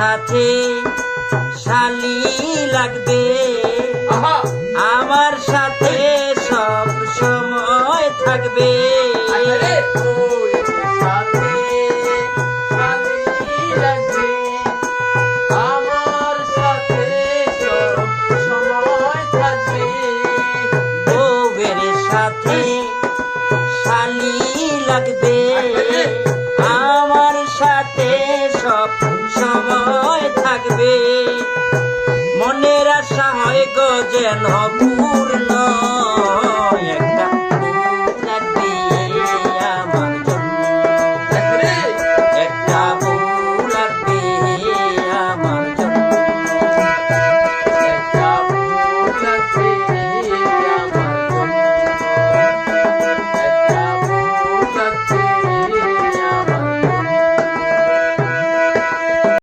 সাথে শালি লাগবে, আমার সাথে সব সময় থাকবে। বউয়ের সাথে শালি লাগবে, আমার সাথে সব সময় থাকবে। মনের আশা হয় গো যেন পূর্ণ।